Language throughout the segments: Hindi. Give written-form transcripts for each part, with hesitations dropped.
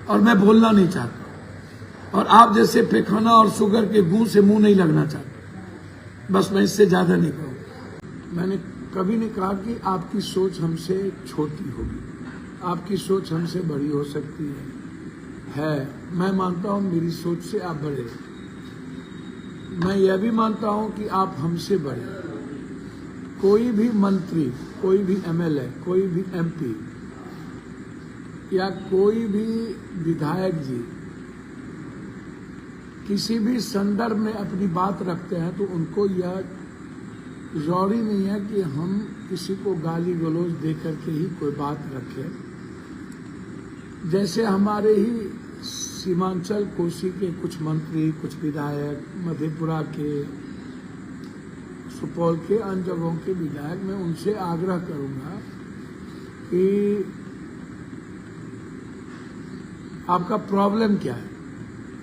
और मैं बोलना नहीं चाहता, और आप जैसे पैखाना और शुगर के गूं से मुंह नहीं लगना चाहता। बस मैं इससे ज्यादा नहीं कहूँगा। मैंने कभी नहीं कहा कि आपकी सोच हमसे छोटी होगी, आपकी सोच हमसे बड़ी हो सकती है। मैं मानता हूं मेरी सोच से आप बड़े, मैं यह भी मानता हूं कि आप हमसे बड़े। कोई भी मंत्री, कोई भी एमएलए, कोई भी एमपी या कोई भी विधायक जी किसी भी संदर्भ में अपनी बात रखते हैं तो उनको यह जरूरी नहीं है कि हम किसी को गाली गलौज दे करके ही कोई बात रखें। जैसे हमारे ही सीमांचल कोसी के कुछ मंत्री, कुछ विधायक, मधेपुरा के, सुपौल के, अन्य जगहों के विधायक, मैं उनसे आग्रह करूंगा कि आपका प्रॉब्लम क्या है।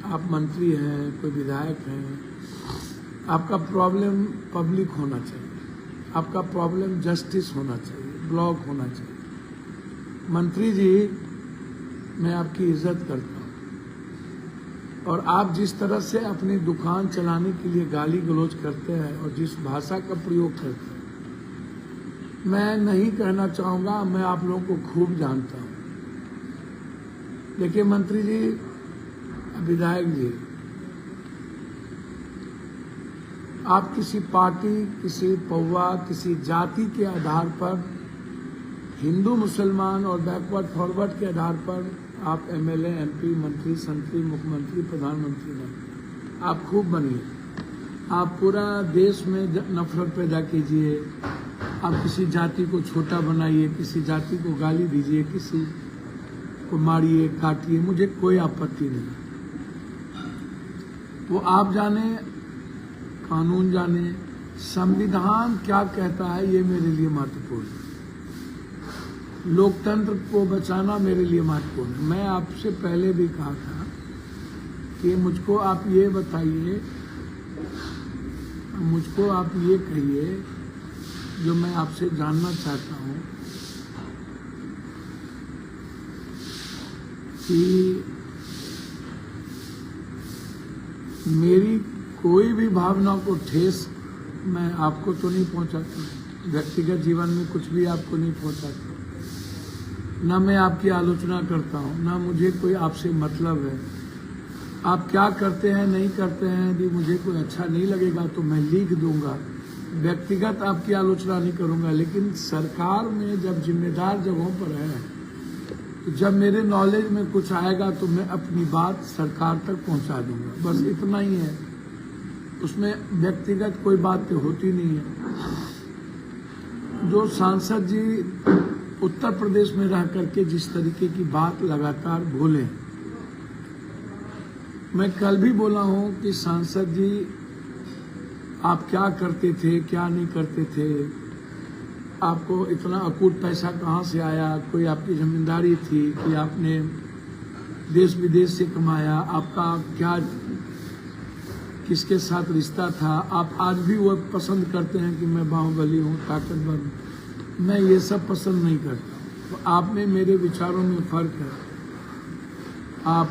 आप मंत्री हैं, कोई विधायक हैं, आपका प्रॉब्लम पब्लिक होना चाहिए, आपका प्रॉब्लम जस्टिस होना चाहिए, ब्लॉक होना चाहिए। मंत्री जी, मैं आपकी इज्जत करता हूं, और आप जिस तरह से अपनी दुकान चलाने के लिए गाली गलौज करते हैं और जिस भाषा का प्रयोग करते हैं, मैं नहीं कहना चाहूंगा, मैं आप लोगों को खूब जानता हूं। देखिए मंत्री जी, विधायक जी, आप किसी पार्टी, किसी पौवा, किसी जाति के आधार पर, हिंदू मुसलमान और बैकवर्ड फॉरवर्ड के आधार पर आप एमएलए, एमपी, मंत्री, संतरी, मुख्यमंत्री, प्रधानमंत्री बनिए। आप खूब बनिए, आप पूरा देश में नफरत पैदा कीजिए, आप किसी जाति को छोटा बनाइए, किसी जाति को गाली दीजिए, किसी को मारिए, काटिए, मुझे कोई आपत्ति नहीं। वो आप जाने, कानून जाने, संविधान क्या कहता है ये मेरे लिए महत्वपूर्ण है। लोकतंत्र को बचाना मेरे लिए महत्वपूर्ण है। मैं आपसे पहले भी कहा था कि मुझको आप ये बताइए, मुझको आप ये कहिए जो मैं आपसे जानना चाहता हूं कि मेरी कोई भी भावना को ठेस मैं आपको तो नहीं पहुंचाता, व्यक्तिगत जीवन में कुछ भी आपको नहीं पहुंचाता, ना मैं आपकी आलोचना करता हूं, ना मुझे कोई आपसे मतलब है। आप क्या करते हैं, नहीं करते हैं, यदि मुझे कोई अच्छा नहीं लगेगा तो मैं लिख दूंगा, व्यक्तिगत आपकी आलोचना नहीं करूंगा। लेकिन सरकार में जब जिम्मेदार जगहों पर है, तो जब मेरे नॉलेज में कुछ आएगा तो मैं अपनी बात सरकार तक पहुंचा दूंगा, बस इतना ही है। उसमें व्यक्तिगत कोई बात तो होती नहीं है। जो सांसद जी उत्तर प्रदेश में रह करके जिस तरीके की बात लगातार बोले, मैं कल भी बोला हूं कि सांसद जी आप क्या करते थे, क्या नहीं करते थे, आपको इतना अकूट पैसा कहाँ से आया, कोई आपकी जमींदारी थी कि आपने देश विदेश से कमाया, आपका क्या किसके साथ रिश्ता था। आप आज भी वो पसंद करते हैं कि मैं बाहुबली हूँ, ताकतवर हूँ। मैं ये सब पसंद नहीं करता। तो आप में मेरे विचारों में फर्क है। आप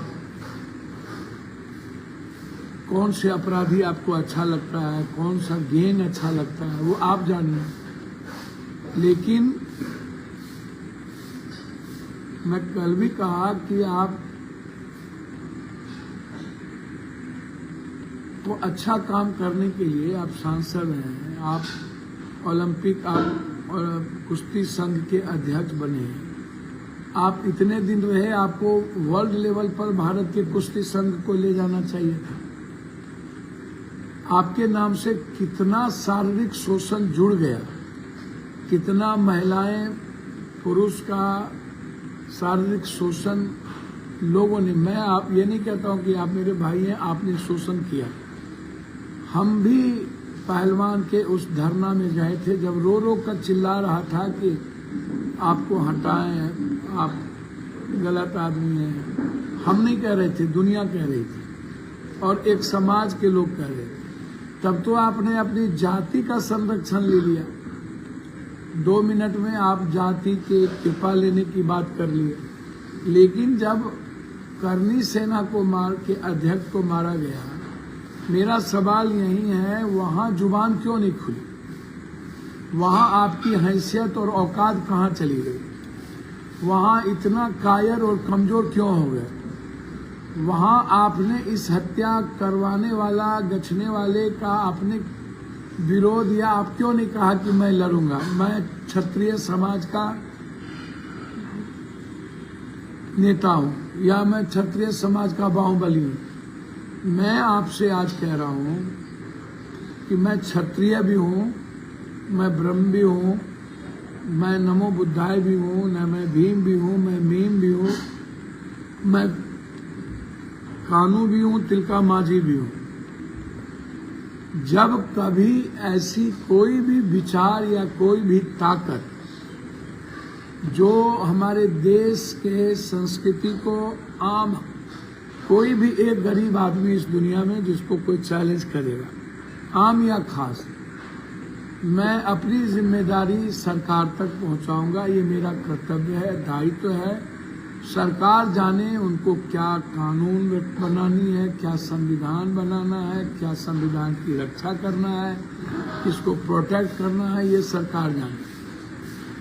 कौन से अपराधी आपको अच्छा लगता है, कौन सा गैंग अच्छा लगता है, वो आप जानिए। लेकिन मैं कल भी कहा कि आप को अच्छा काम करने के लिए आप सांसद हैं, आप ओलंपिक, आप कुश्ती संघ के अध्यक्ष बने, आप इतने दिन रहे, आपको वर्ल्ड लेवल पर भारत के कुश्ती संघ को ले जाना चाहिए था। आपके नाम से कितना शारीरिक शोषण जुड़ गया, कितना महिलाएं, पुरुष का शारीरिक शोषण लोगों ने, मैं आप ये नहीं कहता हूं कि आप मेरे भाई हैं, आपने शोषण किया। हम भी पहलवान के उस धरना में गए थे जब रो रो कर चिल्ला रहा था कि आपको हटाएं, आप गलत आदमी हैं। हम नहीं कह रहे थे, दुनिया कह रही थी और एक समाज के लोग कह रहे थे। तब तो आपने अपनी जाति का संरक्षण ले लिया। 2 मिनट में आप जाति के कृपा लेने की बात कर लिए। लेकिन जब करनी सेना को मार के अध्यक्ष को मारा गया, मेरा सवाल यही है वहां जुबान क्यों नहीं खुली? वहां आपकी हैसियत और औकात कहाँ चली गई? वहां इतना कायर और कमजोर क्यों हो गए? वहां आपने इस हत्या करवाने वाला, गछने वाले का आपने विरोध या आप क्यों नहीं कहा कि मैं लड़ूंगा, मैं क्षत्रिय समाज का नेता हूं या मैं क्षत्रिय समाज का बाहुबली हूं? मैं आपसे आज कह रहा हूं कि मैं क्षत्रिय भी हूं, मैं ब्रह्म भी हूं, मैं नमो बुद्धाय भी हूं, न मैं भीम भी हूं, मैं मीम भी हूं, मैं कानू भी हूं, तिलका माझी भी हूं। जब कभी ऐसी कोई भी विचार या कोई भी ताकत जो हमारे देश के संस्कृति को, आम कोई भी एक गरीब आदमी इस दुनिया में जिसको कोई चैलेंज करेगा, आम या खास, मैं अपनी जिम्मेदारी सरकार तक पहुंचाऊंगा। ये मेरा कर्तव्य है, दायित्व है। सरकार जाने उनको क्या कानून बनानी है, क्या संविधान बनाना है, क्या संविधान की रक्षा करना है, किसको प्रोटेक्ट करना है, ये सरकार जाने।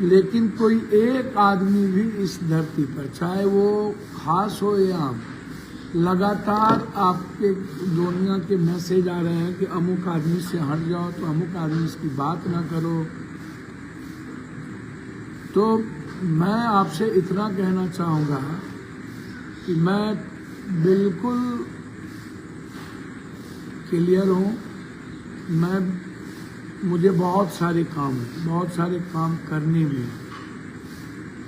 लेकिन कोई एक आदमी भी इस धरती पर, चाहे वो खास हो या आम, लगातार आपके दुनिया के मैसेज आ रहे हैं कि अमुक आदमी से हट जाओ, तो अमुक आदमी की बात ना करो। तो मैं आपसे इतना कहना चाहूँगा कि मैं बिल्कुल क्लियर हूँ। मुझे बहुत सारे काम हैं, बहुत सारे काम करने भी हैं।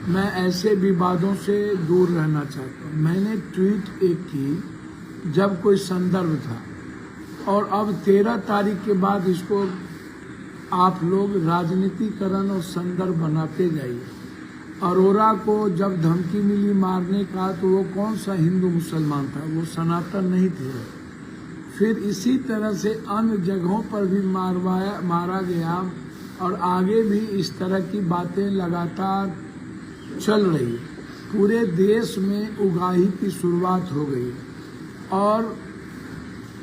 मैं ऐसे विवादों से दूर रहना चाहता हूँ। मैंने ट्वीट एक की जब कोई संदर्भ था, और अब 13 तारीख के बाद इसको आप लोग राजनीतिकरण और संदर्भ बनाते जाइए। अरोरा को जब धमकी मिली मारने का, तो वो कौन सा हिंदू मुसलमान था? वो सनातन नहीं थे। फिर इसी तरह से अन्य जगहों पर भी मारा गया, और आगे भी इस तरह की बातें लगातार चल रही है। पूरे देश में उगाही की शुरुआत हो गई, और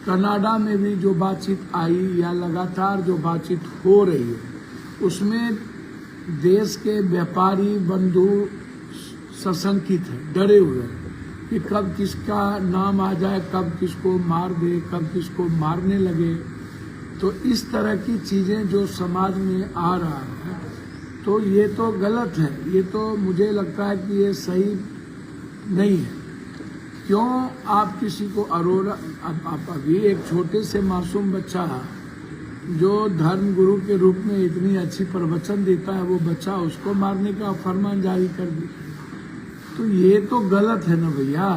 कनाडा में भी जो बातचीत आई या लगातार जो बातचीत हो रही है, उसमें देश के व्यापारी बंधु सशंकित है, डरे हुए हैं कि कब किसका नाम आ जाए, कब किसको मार दे, कब किसको मारने लगे। तो इस तरह की चीजें जो समाज में आ रहा है, तो ये तो गलत है। ये तो मुझे लगता है कि ये सही नहीं है। क्यों आप किसी को अरोरा, आप अभी एक छोटे से मासूम बच्चा जो धर्म गुरु के रूप में इतनी अच्छी प्रवचन देता है, वो बच्चा, उसको मारने का फरमान जारी कर दिया, तो ये तो गलत है ना भैया।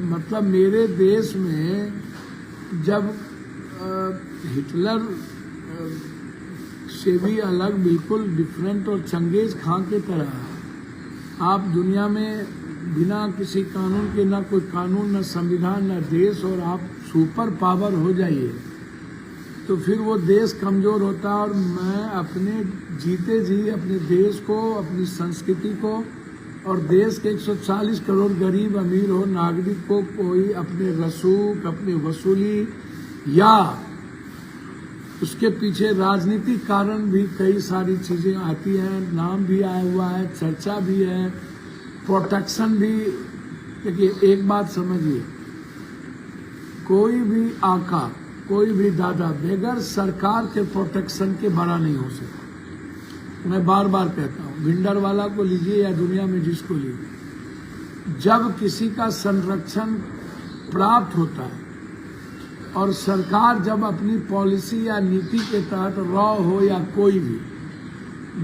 मतलब मेरे देश में जब हिटलर से भी अलग, बिल्कुल डिफरेंट और चंगेज खां के तरह आप दुनिया में बिना किसी कानून के, ना कोई कानून, ना संविधान, ना देश, और आप सुपर पावर हो जाइए, तो फिर वो देश कमजोर होता है। और मैं अपने जीते जी अपने देश को, अपनी संस्कृति को, और देश के 140 करोड़ गरीब अमीर हो नागरिक को कोई अपने रसूख, अपने वसूली या उसके पीछे राजनीतिक कारण भी कई सारी चीजें आती हैं, नाम भी आया हुआ है, चर्चा भी है, प्रोटेक्शन भी। देखिए एक बात समझिए, कोई भी आका, कोई भी दादा बगैर सरकार के प्रोटेक्शन के बड़ा नहीं हो सकता। मैं बार बार कहता हूँ, भिंडरवाला को लीजिए या दुनिया में जिसको लीजिए, जब किसी का संरक्षण प्राप्त होता है और सरकार जब अपनी पॉलिसी या नीति के तहत रॉ हो या कोई भी,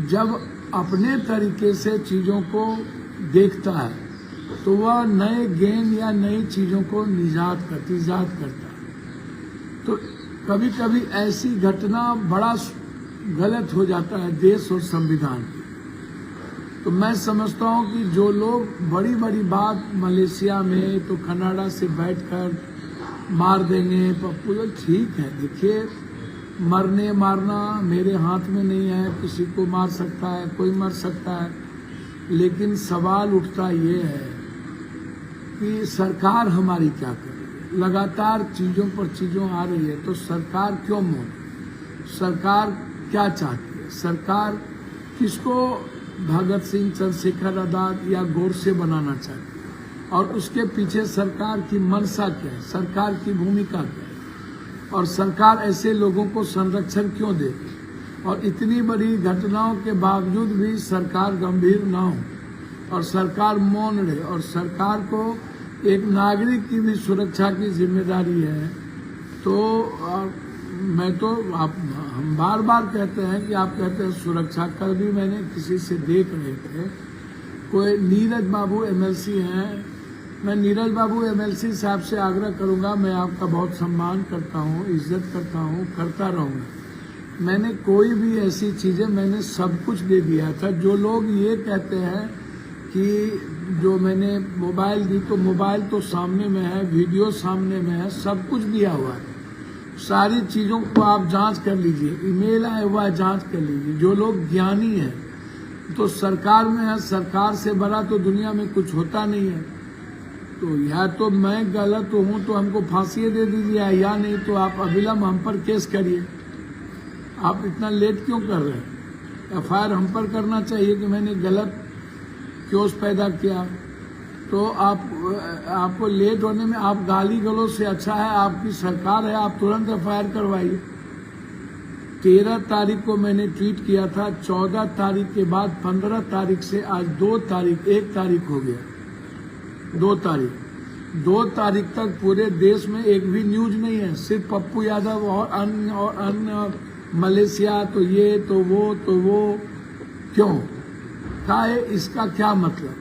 जब अपने तरीके से चीजों को देखता है, तो वह नए गेम या नई चीजों को ईजाद करता है। तो कभी कभी ऐसी घटना बड़ा गलत हो जाता है देश और संविधान। तो मैं समझता हूँ कि जो लोग बड़ी बड़ी बात मलेशिया में, तो कनाडा से बैठकर मार देंगे पप्पू, ठीक है। देखिए, मरने मारना मेरे हाथ में नहीं है, किसी को मार सकता है, कोई मर सकता है, लेकिन सवाल उठता ये है कि सरकार हमारी क्या कर रही है। लगातार चीज़ों पर चीज़ों आ रही है, तो सरकार क्यों मौन, सरकार क्या चाहती है, सरकार किसको भगत सिंह, चंद्रशेखर आजाद या गोडसे बनाना चाहती है, और उसके पीछे सरकार की मंशा क्या है, सरकार की भूमिका क्या है, और सरकार ऐसे लोगों को संरक्षण क्यों देती है। और इतनी बड़ी घटनाओं के बावजूद भी सरकार गंभीर ना हो और सरकार मौन रहे, और सरकार को एक नागरिक की भी सुरक्षा की जिम्मेदारी है। तो मैं तो हम बार बार कहते हैं कि आप कहते हैं सुरक्षा। कल भी मैंने किसी से देख रहे थे, कोई नीरज बाबू एमएलसी हैं, मैं नीरज बाबू एमएलसी साहब से आग्रह करूंगा, मैं आपका बहुत सम्मान करता हूं, इज्जत करता हूं, करता रहूंगा। मैंने कोई भी ऐसी चीजें, मैंने सब कुछ दे दिया था। जो लोग ये कहते हैं कि जो मैंने मोबाइल दी, तो मोबाइल तो सामने में है, वीडियो सामने में है, सब कुछ दिया हुआ है। सारी चीजों को आप जांच कर लीजिए, ईमेल आया हुआ है, जांच कर लीजिए। जो लोग ज्ञानी हैं तो सरकार में है, सरकार से बड़ा तो दुनिया में कुछ होता नहीं है। तो या तो मैं गलत हूं तो हमको फांसी दे दीजिए, या नहीं तो आप अविलंब हम पर केस करिए। आप इतना लेट क्यों कर रहे हैं? एफआईआर हम पर करना चाहिए कि मैंने गलत क्योस पैदा किया। तो आपको लेट होने में, आप गाली गलौज से अच्छा है आपकी सरकार है, आप तुरंत एफआईआर करवाइए। 13 तारीख को मैंने ट्वीट किया था, 14 तारीख के बाद 15 तारीख से आज 2 तारीख, 1 तारीख हो गया, 2 तारीख तक पूरे देश में एक भी न्यूज नहीं है। सिर्फ पप्पू यादव और अन्य मलेशिया, तो ये तो वो क्यों का है, इसका क्या मतलब?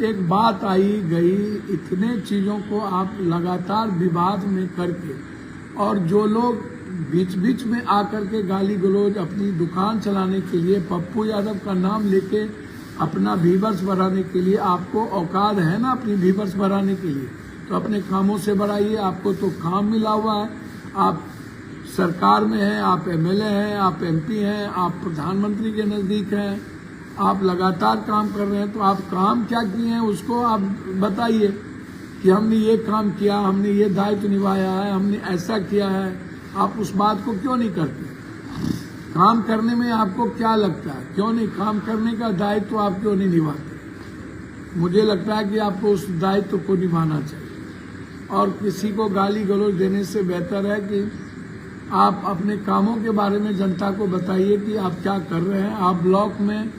एक बात आई गई, इतने चीजों को आप लगातार विवाद में करके, और जो लोग बीच बीच में आकर के गाली गलौज अपनी दुकान चलाने के लिए, पप्पू यादव का नाम लेके अपना व्यूअर्स बढ़ाने के लिए, आपको औकात है ना अपनी व्यूअर्स बढ़ाने के लिए, तो अपने कामों से बढ़ाइए। आपको तो काम मिला हुआ है, आप सरकार में हैं, आप एमएलए हैं, आप एमपी हैं, आप प्रधानमंत्री के नजदीक हैं, आप लगातार काम कर रहे हैं। तो आप काम क्या किए हैं उसको आप बताइए कि हमने ये काम किया, हमने ये दायित्व निभाया है, हमने ऐसा किया है। आप उस बात को क्यों नहीं करते? काम करने में आपको क्या लगता है, क्यों नहीं काम करने का दायित्व आप क्यों नहीं निभाते? मुझे लगता है कि आपको उस दायित्व को निभाना चाहिए, और किसी को गाली गलौज देने से बेहतर है कि आप अपने कामों के बारे में जनता को बताइए कि आप क्या कर रहे हैं। आप ब्लॉक में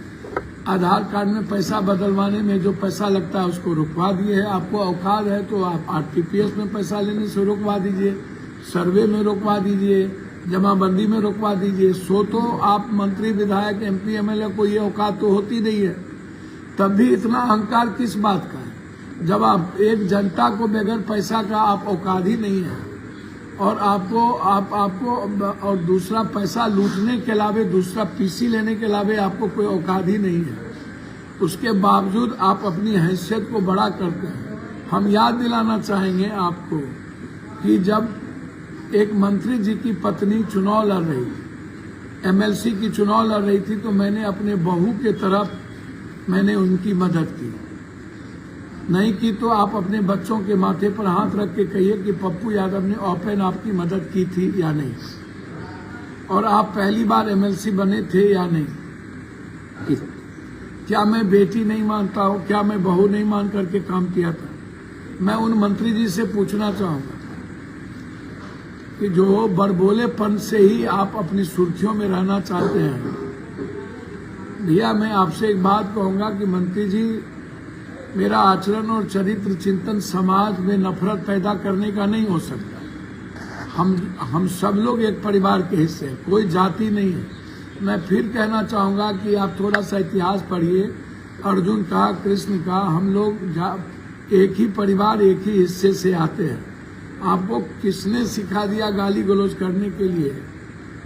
आधार कार्ड में पैसा बदलवाने में जो पैसा लगता है उसको रुकवा दिए है। आपको औकात है तो आप आरटीपीएस में पैसा लेने से रुकवा दीजिए, सर्वे में रुकवा दीजिए, जमाबंदी में रुकवा दीजिए। सो तो आप मंत्री, विधायक, एमपी, एमएलए को ये औकात तो होती नहीं है, तब भी इतना अहंकार किस बात का है? जब आप एक जनता को बगैर पैसा का आप औकात ही नहीं है, और आपको और दूसरा पैसा लूटने के अलावे, दूसरा पीसी लेने के अलावे आपको कोई औकात ही नहीं है। उसके बावजूद आप अपनी हैसियत को बड़ा करते हैं। हम याद दिलाना चाहेंगे आपको कि जब एक मंत्री जी की पत्नी चुनाव लड़ रही, एमएलसी की चुनाव लड़ रही थी, तो मैंने अपने बहू के तरफ मैंने उनकी मदद की। नहीं की तो आप अपने बच्चों के माथे पर हाथ रख के कहिए कि पप्पू यादव ने ओपन आपकी मदद की थी या नहीं, और आप पहली बार एमएलसी बने थे या नहीं। क्या मैं बेटी नहीं मानता हूँ? क्या मैं बहू नहीं मान करके काम किया था? मैं उन मंत्री जी से पूछना चाहूंगा कि जो बड़बोलेपन से ही आप अपनी सुर्खियों में रहना चाहते हैं। भैया मैं आपसे एक बात कहूंगा कि मंत्री जी, मेरा आचरण और चरित्र चिंतन समाज में नफरत पैदा करने का नहीं हो सकता। हम सब लोग एक परिवार के हिस्से हैं, कोई जाति नहीं है। मैं फिर कहना चाहूंगा कि आप थोड़ा सा इतिहास पढ़िए, अर्जुन का, कृष्ण का, हम लोग एक ही परिवार, एक ही हिस्से से आते हैं। आपको किसने सिखा दिया गाली गलौज करने के लिए,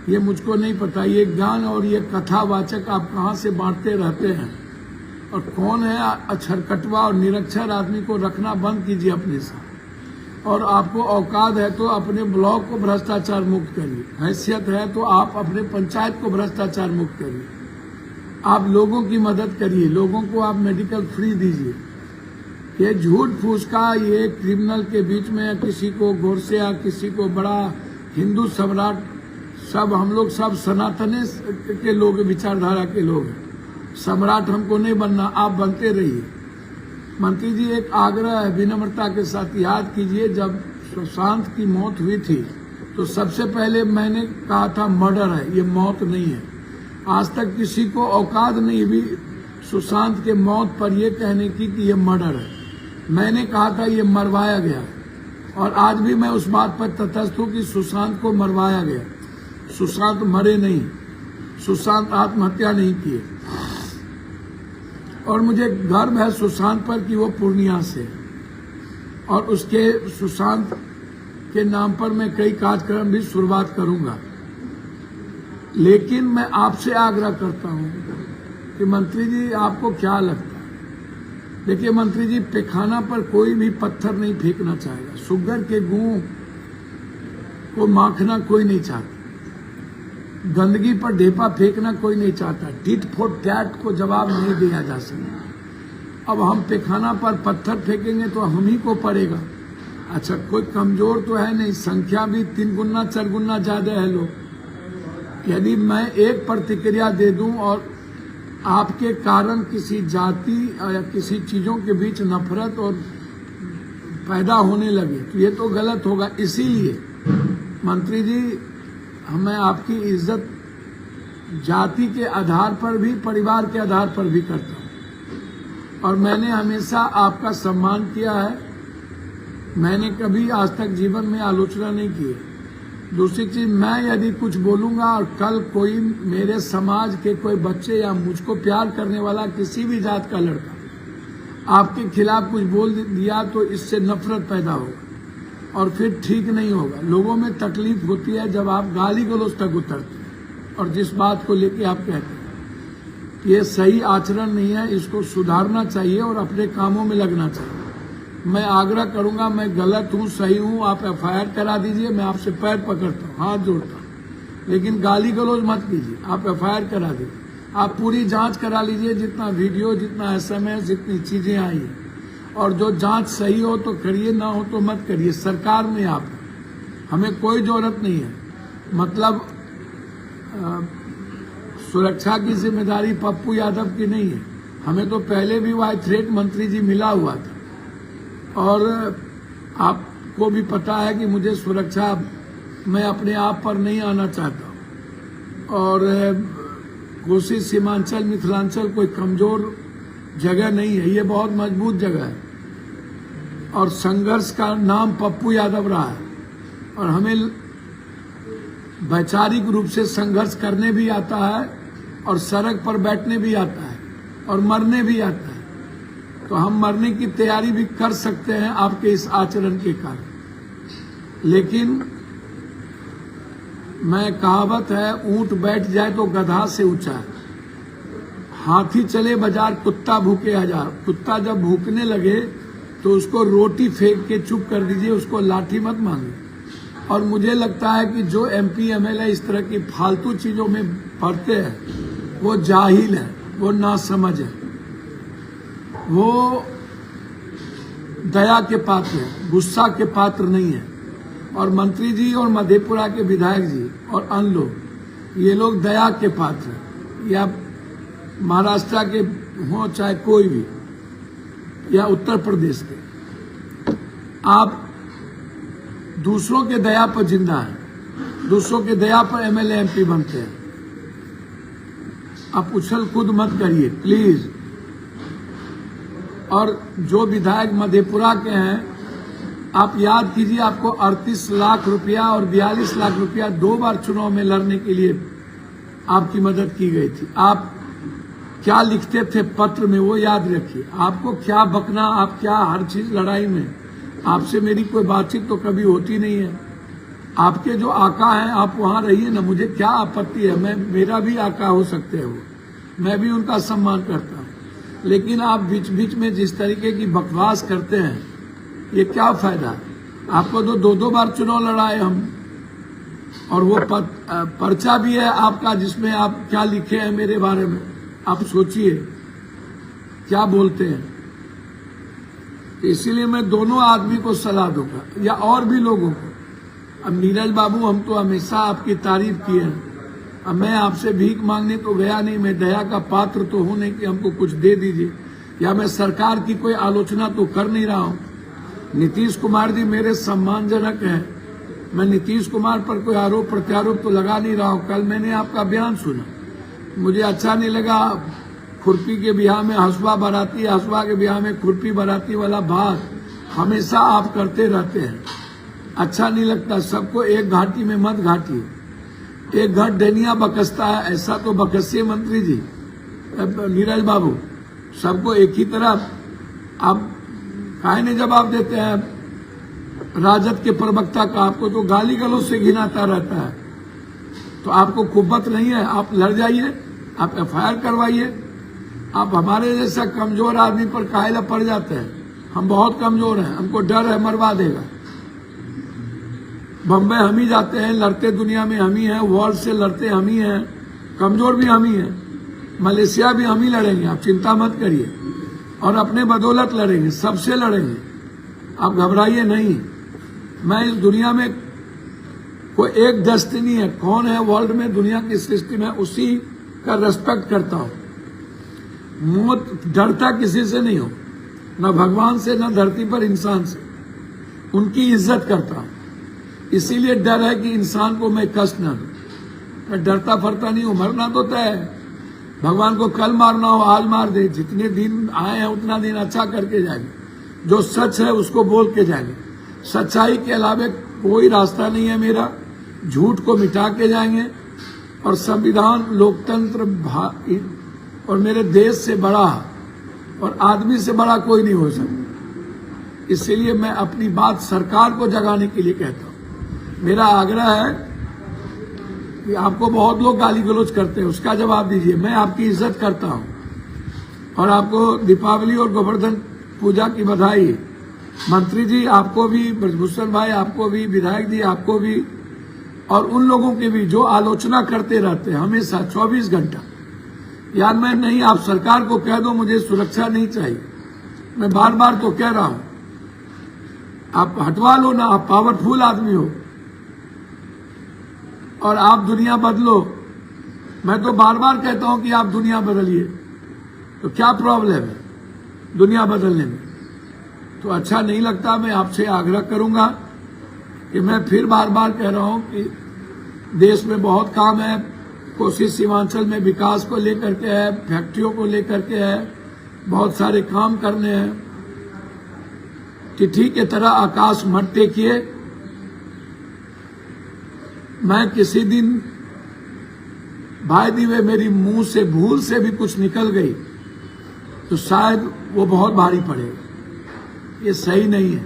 ये मुझको नहीं पता। ये ज्ञान और ये कथावाचक आप कहाँ से बांटते रहते हैं, और कौन है अक्षरकटवा और निरक्षर आदमी को रखना बंद कीजिए अपने साथ। और आपको औकात है तो अपने ब्लॉक को भ्रष्टाचार मुक्त करिए, हैसियत है तो आप अपने पंचायत को भ्रष्टाचार मुक्त करिए। आप लोगों की मदद करिए, लोगों को आप मेडिकल फ्री दीजिए। ये झूठ फूस का, ये क्रिमिनल के बीच में किसी को गोरसे या किसी को बड़ा हिंदू सम्राट, सब हम लोग सब सनातनी के लोग, विचारधारा के लोग हैं। सम्राट हमको नहीं बनना, आप बनते रहिए। मंत्री जी, एक आग्रह है विनम्रता के साथ, याद कीजिए जब सुशांत की मौत हुई थी तो सबसे पहले मैंने कहा था मर्डर है, ये मौत नहीं है। आज तक किसी को औकात नहीं हुई सुशांत के मौत पर यह कहने की कि ये मर्डर है। मैंने कहा था ये मरवाया गया, और आज भी मैं उस बात पर तटस्थ हूं कि सुशांत को मरवाया गया। सुशांत मरे नहीं, सुशांत आत्महत्या नहीं किए। और मुझे गर्व है सुशांत पर कि वो पूर्णिया से, और उसके सुशांत के नाम पर मैं कई कार्यक्रम भी शुरुआत करूंगा। लेकिन मैं आपसे आग्रह करता हूं कि मंत्री जी, आपको क्या लगता है? देखिए मंत्री जी, पैखाना पर कोई भी पत्थर नहीं फेंकना चाहेगा, शुगर के गुण को माखना कोई नहीं चाहता, गंदगी पर ढेपा फेंकना कोई नहीं चाहता, टिट फॉर टैट को जवाब नहीं दिया जा सकता। अब हम पैखाना पर पत्थर फेंकेंगे तो हम ही को पड़ेगा। अच्छा, कोई कमजोर तो है नहीं, संख्या भी 3 गुना 4 गुना ज्यादा है लोग। यदि मैं एक प्रतिक्रिया दे दूं और आपके कारण किसी जाति या किसी चीजों के बीच नफरत और पैदा होने लगे तो ये तो गलत होगा। इसीलिए मंत्री जी, मैं आपकी इज्जत जाति के आधार पर भी, परिवार के आधार पर भी करता हूं, और मैंने हमेशा आपका सम्मान किया है। मैंने कभी आज तक जीवन में आलोचना नहीं की है। दूसरी चीज, मैं यदि कुछ बोलूंगा और कल कोई मेरे समाज के कोई बच्चे या मुझको प्यार करने वाला किसी भी जात का लड़का आपके खिलाफ कुछ बोल दिया तो इससे नफरत पैदा होगा और फिर ठीक नहीं होगा। लोगों में तकलीफ होती है जब आप गाली गलौज तक उतरते हैं और जिस बात को लेके आप कहते हैं ये सही आचरण नहीं है, इसको सुधारना चाहिए और अपने कामों में लगना चाहिए। मैं आग्रह करूंगा, मैं गलत हूं सही हूं, आप एफआईआर करा दीजिए, मैं आपसे पैर पकड़ता हूं, हाथ जोड़ता हूं, लेकिन गाली गलौज मत कीजिए। आप एफआईआर करा दीजिए, आप पूरी जांच करा लीजिए, जितना वीडियो, जितना एसएमएस, जितनी चीजें आई है, और जो जांच सही हो तो करिए, ना हो तो मत करिए। सरकार में आप, हमें कोई जरूरत नहीं है। मतलब सुरक्षा की जिम्मेदारी पप्पू यादव की नहीं है, हमें तो पहले भी वाई थ्रेट मंत्री जी मिला हुआ था, और आपको भी पता है कि मुझे सुरक्षा, मैं अपने आप पर नहीं आना चाहता। और कोसी सीमांचल मिथिलांचल कोई कमजोर जगह नहीं है, ये बहुत मजबूत जगह है, और संघर्ष का नाम पप्पू यादव रहा है, और हमें वैचारिक रूप से संघर्ष करने भी आता है और सड़क पर बैठने भी आता है और मरने भी आता है। तो हम मरने की तैयारी भी कर सकते हैं आपके इस आचरण के कारण। लेकिन मैं, कहावत है, ऊंट बैठ जाए तो गधा से ऊंचा है, हाथी चले बाजार कुत्ता भूखे हजार। कुत्ता जब भूखने लगे तो उसको रोटी फेंक के चुप कर दीजिए, उसको लाठी मत मांगे। और मुझे लगता है कि जो एमपी एमएलए इस तरह की फालतू चीजों में पड़ते हैं वो जाहिल है, वो नासमझ है, वो दया के पात्र है, गुस्सा के पात्र नहीं है। और मंत्री जी और मधेपुरा के विधायक जी और अन्य लोग, ये लोग दया के पात्र हैं, या महाराष्ट्र के हों चाहे कोई भी, या उत्तर प्रदेश के, आप दूसरों के दया पर जिंदा है, दूसरों के दया पर एमएलए एमपी बनते हैं। आप उछल कूद मत करिए प्लीज। और जो विधायक मधेपुरा के हैं, आप याद कीजिए, आपको 38 लाख रुपया और 42 लाख रुपया 2 बार चुनाव में लड़ने के लिए आपकी मदद की गई थी। आप क्या लिखते थे पत्र में वो याद रखिए। आपको क्या बकना, आप क्या हर चीज लड़ाई में, आपसे मेरी कोई बातचीत तो कभी होती नहीं है। आपके जो आका हैं आप वहां रहिए ना, मुझे क्या आपत्ति है, मैं, मेरा भी आका हो सकते हैं वो, मैं भी उनका सम्मान करता हूँ। लेकिन आप बीच बीच में जिस तरीके की बकवास करते हैं, ये क्या फायदा है? आपको तो 2-2 बार चुनाव लड़ाए हम, और वो पर्चा भी है आपका जिसमें आप क्या लिखे हैं मेरे बारे में। आप सोचिए क्या बोलते हैं। इसीलिए मैं दोनों आदमी को सलाह दूंगा या और भी लोगों को। अब नीरज बाबू, हम तो हमेशा आपकी तारीफ किए हैं। अब मैं आपसे भीख मांगने तो गया नहीं, मैं दया का पात्र तो हूं नहीं कि हमको कुछ दे दीजिए, या मैं सरकार की कोई आलोचना तो कर नहीं रहा हूं। नीतीश कुमार जी मेरे सम्मानजनक हैं, मैं नीतीश कुमार पर कोई आरोप प्रत्यारोप तो लगा नहीं रहा हूं। कल मैंने आपका बयान सुना, मुझे अच्छा नहीं लगा। खुरपी के ब्याह में हसुआ बराती, हसुआ के ब्याह में खुरपी बराती वाला बात हमेशा आप करते रहते हैं, अच्छा नहीं लगता। सबको एक घाटी में मत घाटिए, एक घाट डनिया बकसता है, ऐसा तो बकसिए मंत्री जी, नीरज बाबू। सबको एक ही तरह आप काहे नहीं जवाब देते हैं राजद के प्रवक्ता का? आपको तो गाली गलौज से घिनाता रहता है, तो आपको कुव्वत नहीं है? आप लड़ जाइए, आप एफआईआर करवाइए। आप हमारे जैसा कमजोर आदमी पर काहे पड़ जाते हैं? हम बहुत कमजोर हैं, हमको डर है मरवा देगा। बम्बई हम ही जाते हैं, लड़ते दुनिया में हम ही हैं, वर्ल्ड से लड़ते हम ही हैं, कमजोर भी हम ही हैं। मलेशिया भी हम ही लड़ेंगे, आप चिंता मत करिए, और अपने बदौलत लड़ेंगे, सबसे लड़ेंगे, आप घबराइए नहीं। मैं इस दुनिया में कोई एक डेस्टिनी है, कौन है वर्ल्ड में दुनिया की सृष्टि में, उसी का रेस्पेक्ट करता हूं। मौत डरता किसी से नहीं हो, न भगवान से, न धरती पर इंसान से, उनकी इज्जत करता हूं। इसीलिए डर है कि इंसान को मैं कष्ट न दूं। मैं डरता फरता नहीं हूं, मरना तो तय है। भगवान को कल मारना हो आज मार दे, जितने दिन आए हैं उतना दिन अच्छा करके जाएंगे। जो सच है उसको बोल के जाएंगे, सच्चाई के अलावा कोई रास्ता नहीं है मेरा। झूठ को मिटा के जाएंगे, और संविधान, लोकतंत्र और मेरे देश से बड़ा और आदमी से बड़ा कोई नहीं हो सकता। इसलिए मैं अपनी बात सरकार को जगाने के लिए कहता हूं। मेरा आग्रह है कि आपको बहुत लोग गाली गलौज करते हैं, उसका जवाब दीजिए। मैं आपकी इज्जत करता हूं, और आपको दीपावली और गोवर्धन पूजा की बधाई। मंत्री जी आपको भी, ब्रजभूषण भाई आपको भी, विधायक जी आपको भी, और उन लोगों के भी जो आलोचना करते रहते हैं हमेशा 24 घंटा। यार मैं नहीं, आप सरकार को कह दो मुझे सुरक्षा नहीं चाहिए, मैं बार बार तो कह रहा हूं, आप हटवा लो ना, आप पावरफुल आदमी हो और आप दुनिया बदलो। मैं तो बार बार कहता हूं कि आप दुनिया बदलिए, तो क्या प्रॉब्लम है दुनिया बदलने में? तो अच्छा नहीं लगता। मैं आपसे आग्रह करूंगा कि मैं फिर बार बार कह रहा हूं कि देश में बहुत काम है, कोसी सीमांचल में विकास को लेकर के है, फैक्ट्रियों को लेकर के है, बहुत सारे काम करने हैं। चिट्ठी की तरह आकाश मत टेकिए। मैं किसी दिन भाई दिवे मेरी मुंह से भूल से भी कुछ निकल गई तो शायद वो बहुत भारी पड़ेगा। ये सही नहीं है।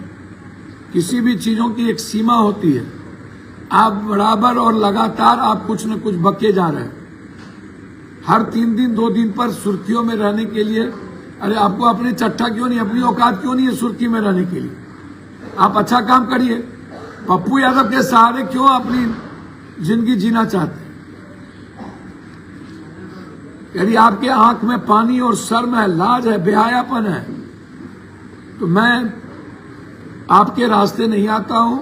किसी भी चीजों की एक सीमा होती है। आप बराबर और लगातार आप कुछ न कुछ बके जा रहे हैं। हर 3 दिन 2 दिन पर सुर्खियों में रहने के लिए, अरे आपको अपनी चट्टा क्यों नहीं, अपनी औकात क्यों नहीं है सुर्खी में रहने के लिए? आप अच्छा काम करिए। पप्पू यादव के सहारे क्यों अपनी जिंदगी जीना चाहते हैं? यदि आपके आंख में पानी और शर्म है, लाज है, बेहयापन है, तो मैं आपके रास्ते नहीं आता हूं।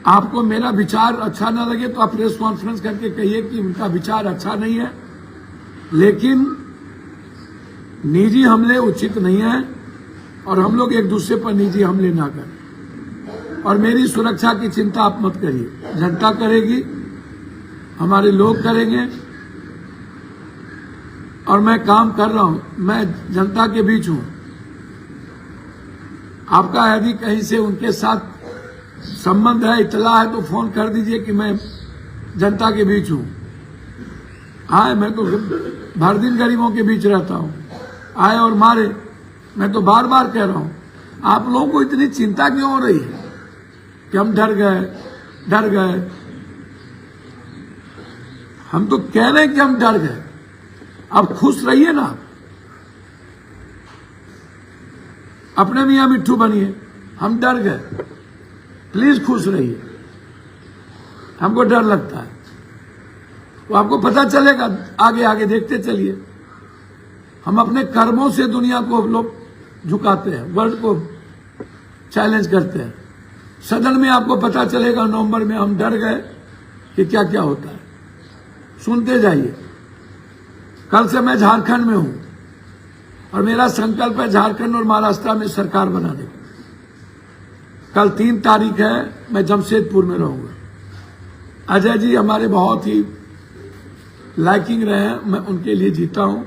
आपको मेरा विचार अच्छा ना लगे तो आप प्रेस कॉन्फ्रेंस करके कहिए कि उनका विचार अच्छा नहीं है, लेकिन निजी हमले उचित नहीं है और हम लोग एक दूसरे पर निजी हमले ना करें। और मेरी सुरक्षा की चिंता आप मत करिए, जनता करेगी, हमारे लोग करेंगे, और मैं काम कर रहा हूं। मैं जनता के बीच हूं। आपका यदि कहीं से उनके साथ संबंध है, इतला है, तो फोन कर दीजिए कि मैं जनता के बीच हूं। आए, मैं तो भर दिन गरीबों के बीच रहता हूं, आए और मारे। मैं तो बार बार कह रहा हूं, आप लोगों को इतनी चिंता क्यों हो रही है कि हम डर गए। हम तो कह रहे हैं कि हम डर गए। अब खुश रहिए ना, अपने मियां मिट्ठू बनिए। हम डर गए, प्लीज खुश रहिए। हमको डर लगता है, तो आपको पता चलेगा, आगे आगे देखते चलिए। हम अपने कर्मों से दुनिया को लोग झुकाते हैं, वर्ल्ड को चैलेंज करते हैं। सदन में आपको पता चलेगा नवंबर में, हम डर गए कि क्या क्या होता है। सुनते जाइए। कल से मैं झारखंड में हूं और मेरा संकल्प है झारखंड और महाराष्ट्र में सरकार बनाने का। कल 3 तारीख है, मैं जमशेदपुर में रहूंगा। अजय जी हमारे बहुत ही लाइकिंग रहे हैं, मैं उनके लिए जीता हूं।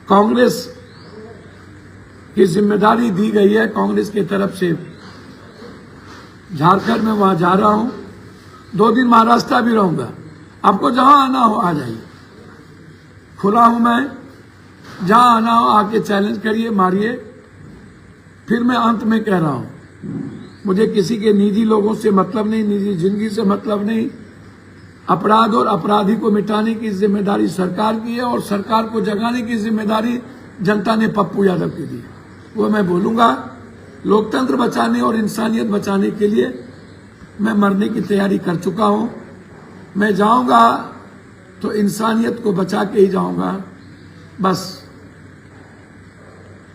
कांग्रेस की जिम्मेदारी दी गई है कांग्रेस की तरफ से, झारखंड में वहां जा रहा हूं। 2 दिन महाराष्ट्र भी रहूंगा। आपको जहां आना हो आ जाइए, खुला हूं मैं। जहां आना हो आके चैलेंज करिए, मारिए। फिर मैं अंत में कह रहा हूं, मुझे किसी के निजी लोगों से मतलब नहीं, निजी जिंदगी से मतलब नहीं। अपराध और अपराधी को मिटाने की जिम्मेदारी सरकार की है और सरकार को जगाने की जिम्मेदारी जनता ने पप्पू यादव की दी है। वो मैं बोलूंगा। लोकतंत्र बचाने और इंसानियत बचाने के लिए मैं मरने की तैयारी कर चुका हूं। मैं जाऊंगा तो इंसानियत को बचा के ही जाऊंगा। बस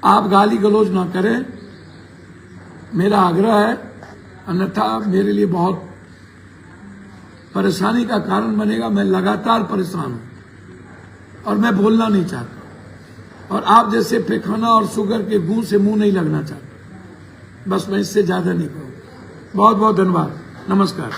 आप गाली गलौज ना करें, मेरा आग्रह है, अन्यथा मेरे लिए बहुत परेशानी का कारण बनेगा। मैं लगातार परेशान हूं और मैं बोलना नहीं चाहता, और आप जैसे पैखाना और शुगर के गूं से मुंह नहीं लगना चाहता। बस मैं इससे ज्यादा नहीं कहूंगा। बहुत बहुत धन्यवाद। नमस्कार।